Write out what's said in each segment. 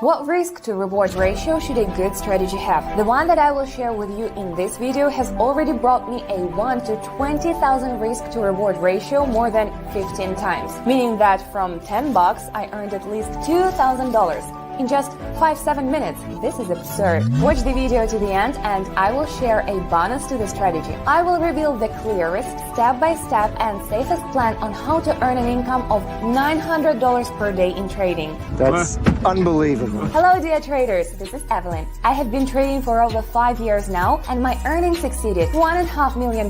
What risk to reward ratio should a good strategy have? The one that I will share with you in this video has already brought me a 1 to 20,000 risk to reward ratio more than 15 times, meaning that from $10 I earned at least $2,000 in just 5-7 minutes. This is absurd. Watch the video to the end and I will share a bonus to the strategy. I will reveal the clearest, step-by-step and safest plan on how to earn an income of $900 per day in trading. That's unbelievable. Hello dear traders, this is Evelyn. I have been trading for over 5 years now and my earnings exceeded $1.5 million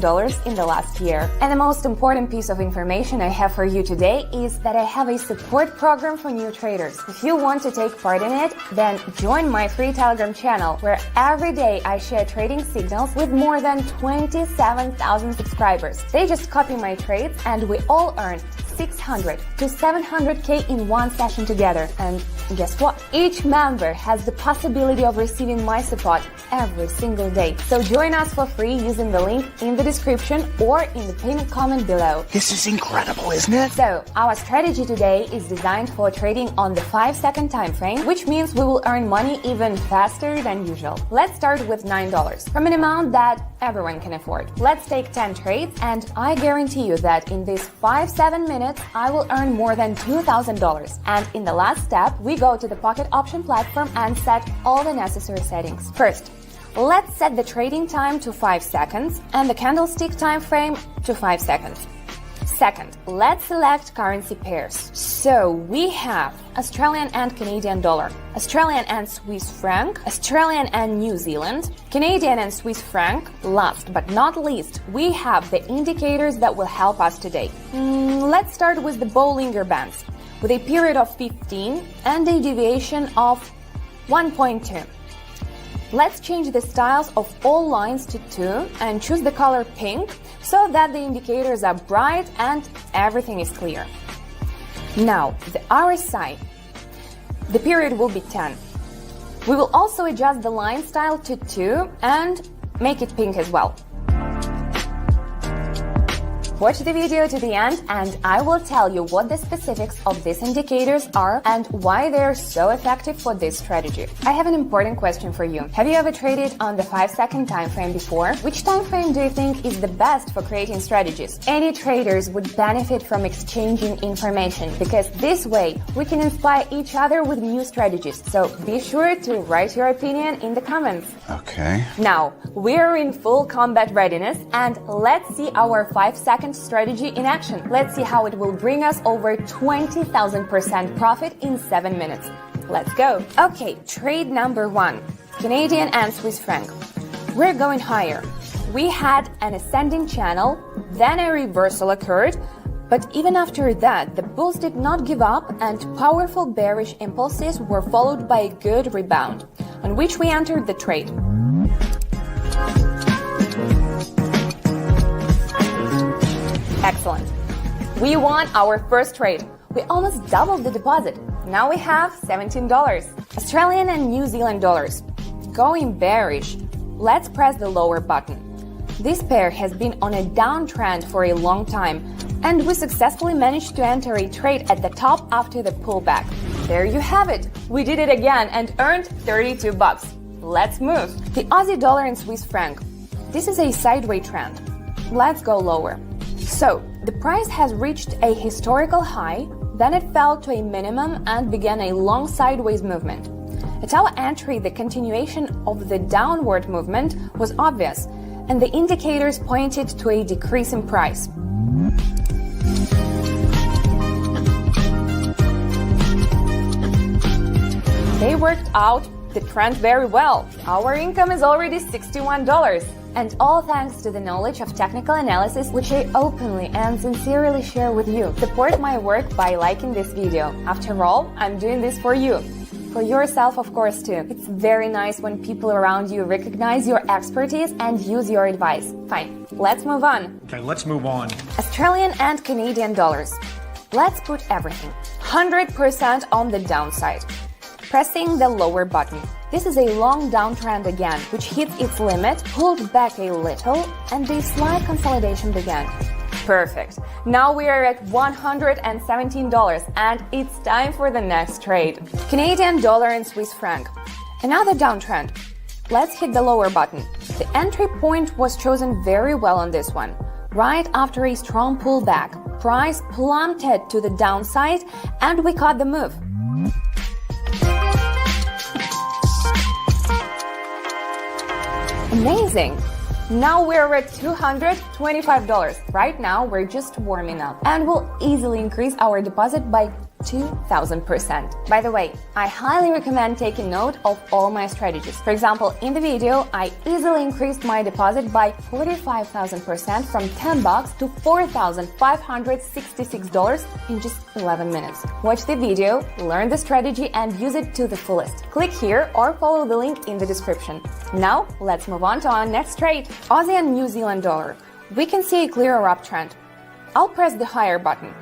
in the last year. And the most important piece of information I have for you today is that I have a support program for new traders. If you want to take part in it, then join my free Telegram channel where every day I share trading signals with more than 27,000 subscribers. They just copy my trades and we all earn 600 to 700k in one session together. And guess what? Each member has the possibility of receiving my support every single day. So join us for free using the link in the description or in the pinned comment below. This is incredible, isn't it? So our strategy today is designed for trading on the 5-second time frame, which means we will earn money even faster than usual. Let's start with $9 from an amount that everyone can afford. Let's take 10 trades and I guarantee you that in these 5-7 minutes I will earn more than $2,000. And in the last step, we go to the Pocket Option platform and set all the necessary settings. First, let's set the trading time to 5 seconds and the candlestick time frame to 5 seconds. Second, let's select currency pairs. So we have Australian and Canadian dollar, Australian and Swiss franc, Australian and New Zealand, Canadian and Swiss franc. Last but not least, we have the indicators that will help us today. Let's start with the Bollinger Bands with a period of 15 and a deviation of 1.2. Let's change the styles of all lines to 2 and choose the color pink so that the indicators are bright and everything is clear. Now, the RSI. The period will be 10. We will also adjust the line style to 2 and make it pink as well. Watch the video to the end and I will tell you what the specifics of these indicators are and why they're so effective for this strategy. I have an important question for you. Have you ever traded on the 5-second time frame before? Which time frame do you think is the best for creating strategies? Any traders would benefit from exchanging information because this way we can inspire each other with new strategies. So be sure to write your opinion in the comments. Okay. Now, we're in full combat readiness and let's see our 5-second strategy in action. Let's see how it will bring us over 20,000% profit in 7 minutes. Let's go. Okay, trade number 1, Canadian and Swiss franc. We're going higher. We had an ascending channel, then a reversal occurred, but even after that, the bulls did not give up and powerful bearish impulses were followed by a good rebound, on which we entered the trade. Excellent. We won our first trade. We almost doubled the deposit. Now we have $17. Australian and New Zealand dollars. Going bearish. Let's press the lower button. This pair has been on a downtrend for a long time, and we successfully managed to enter a trade at the top after the pullback. There you have it. We did it again and earned $32. Let's move. The Aussie dollar and Swiss franc. This is a sideways trend. Let's go lower. So, the price has reached a historical high, then it fell to a minimum and began a long sideways movement. At our entry, the continuation of the downward movement was obvious, and the indicators pointed to a decrease in price. They worked out the trend very well. Our income is already $61. And all thanks to the knowledge of technical analysis, which I openly and sincerely share with you. Support my work by liking this video. After all, I'm doing this for you. For yourself, of course, too. It's very nice when people around you recognize your expertise and use your advice. Fine, let's move on. Okay, let's move on. Australian and Canadian dollars. Let's put everything 100% on the downside. Pressing the lower button. This is a long downtrend again, which hit its limit, pulled back a little, and a slight consolidation began. Perfect. Now we are at $117 and it's time for the next trade. Canadian dollar and Swiss franc. Another downtrend. Let's hit the lower button. The entry point was chosen very well on this one. Right after a strong pullback, price plummeted to the downside and we caught the move. Amazing! Now we're at $225. Right now we're just warming up and we'll easily increase our deposit by 2,000%. By the way, I highly recommend taking note of all my strategies. For example, in the video, I easily increased my deposit by 45,000% from $10 to $4,566 in just 11 minutes. Watch the video, learn the strategy and use it to the fullest. Click here or follow the link in the description. Now, let's move on to our next trade. Aussie and New Zealand dollar. We can see a clearer uptrend. I'll press the higher button.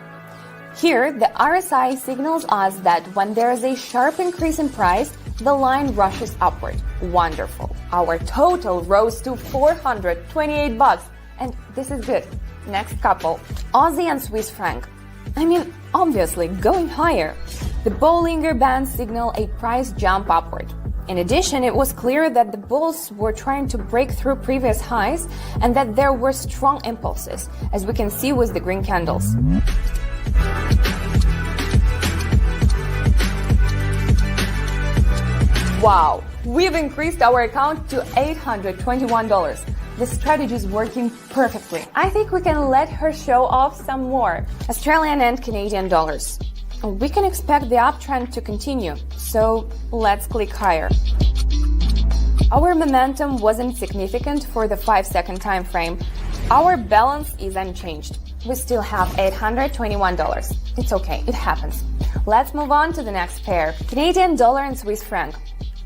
Here, the RSI signals us that when there is a sharp increase in price, the line rushes upward. Wonderful. Our total rose to $428, and this is good. Next couple, Aussie and Swiss franc. I mean, obviously, going higher. The Bollinger Bands signal a price jump upward. In addition, it was clear that the bulls were trying to break through previous highs and that there were strong impulses, as we can see with the green candles. Wow, we've increased our account to $821. The strategy is working perfectly. I think we can let her show off some more. Australian and Canadian dollars. We can expect the uptrend to continue, so let's click higher. Our momentum wasn't significant for the 5-second time frame. Our balance is unchanged. We still have $821. It's okay, it happens. Let's move on to the next pair. Canadian dollar and Swiss franc.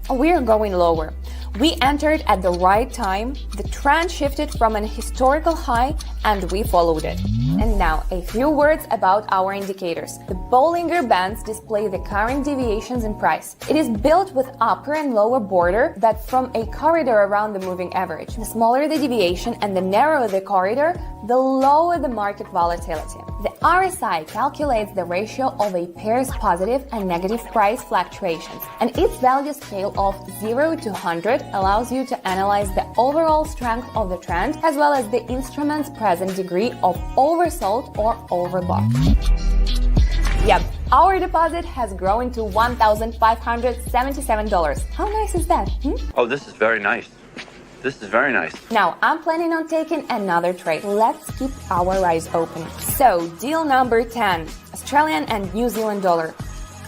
We're going lower. We entered at the right time, the trend shifted from an historical high and we followed it. And now a few words about our indicators. The Bollinger Bands display the current deviations in price. It is built with upper and lower border that form a corridor around the moving average. The smaller the deviation and the narrower the corridor, the lower the market volatility. The RSI calculates the ratio of a pair's positive and negative price fluctuations, and its value scale of 0 to 100 allows you to analyze the overall strength of the trend as well as the instrument's present degree of oversold or overbought. Yep, our deposit has grown to $1,577. How nice is that? Oh, this is very nice. This is very nice. Now, I'm planning on taking another trade. Let's keep our eyes open. So, deal number 10, Australian and New Zealand dollar.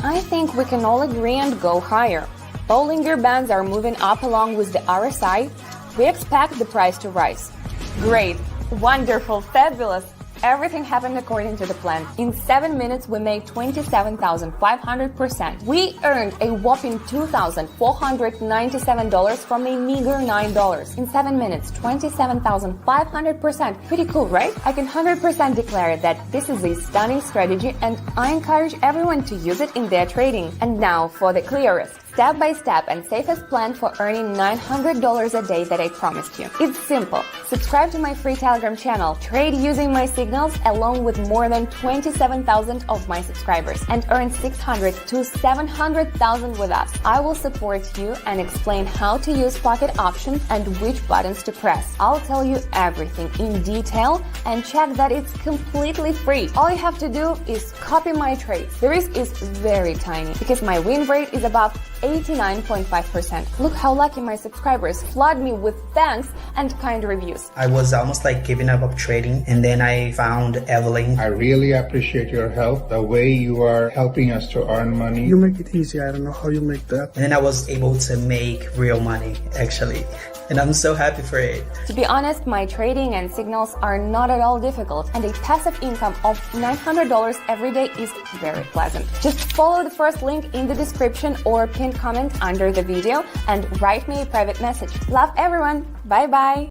I think we can all agree and go higher. Bollinger Bands are moving up along with the RSI. We expect the price to rise. Great, wonderful, fabulous. Everything happened according to the plan. In 7 minutes, we made 27,500%. We earned a whopping $2,497 from a meager $9. In 7 minutes, 27,500%. Pretty cool, right? I can 100% declare that this is a stunning strategy and I encourage everyone to use it in their trading. And now for the clearest, step-by-step and safest plan for earning $900 a day that I promised you. It's simple. Subscribe to my free Telegram channel, trade using my signals along with more than 27,000 of my subscribers, and earn 600 to 700,000 with us. I will support you and explain how to use pocket options and which buttons to press. I'll tell you everything in detail and check that it's completely free. All you have to do is copy my trades. The risk is very tiny because my win rate is above 89.5%. Look how lucky my subscribers flood me with thanks and kind reviews. I was almost like giving up trading, and then I found Evelyn. I really appreciate your help, the way you are helping us to earn money. You make it easy. I don't know how you make that. And then I was able to make real money, actually. And I'm so happy for it. To be honest, my trading and signals are not at all difficult, and a passive income of $900 every day is very pleasant. Just follow the first link in the description or pinned comment under the video and write me a private message. Love everyone. Bye bye.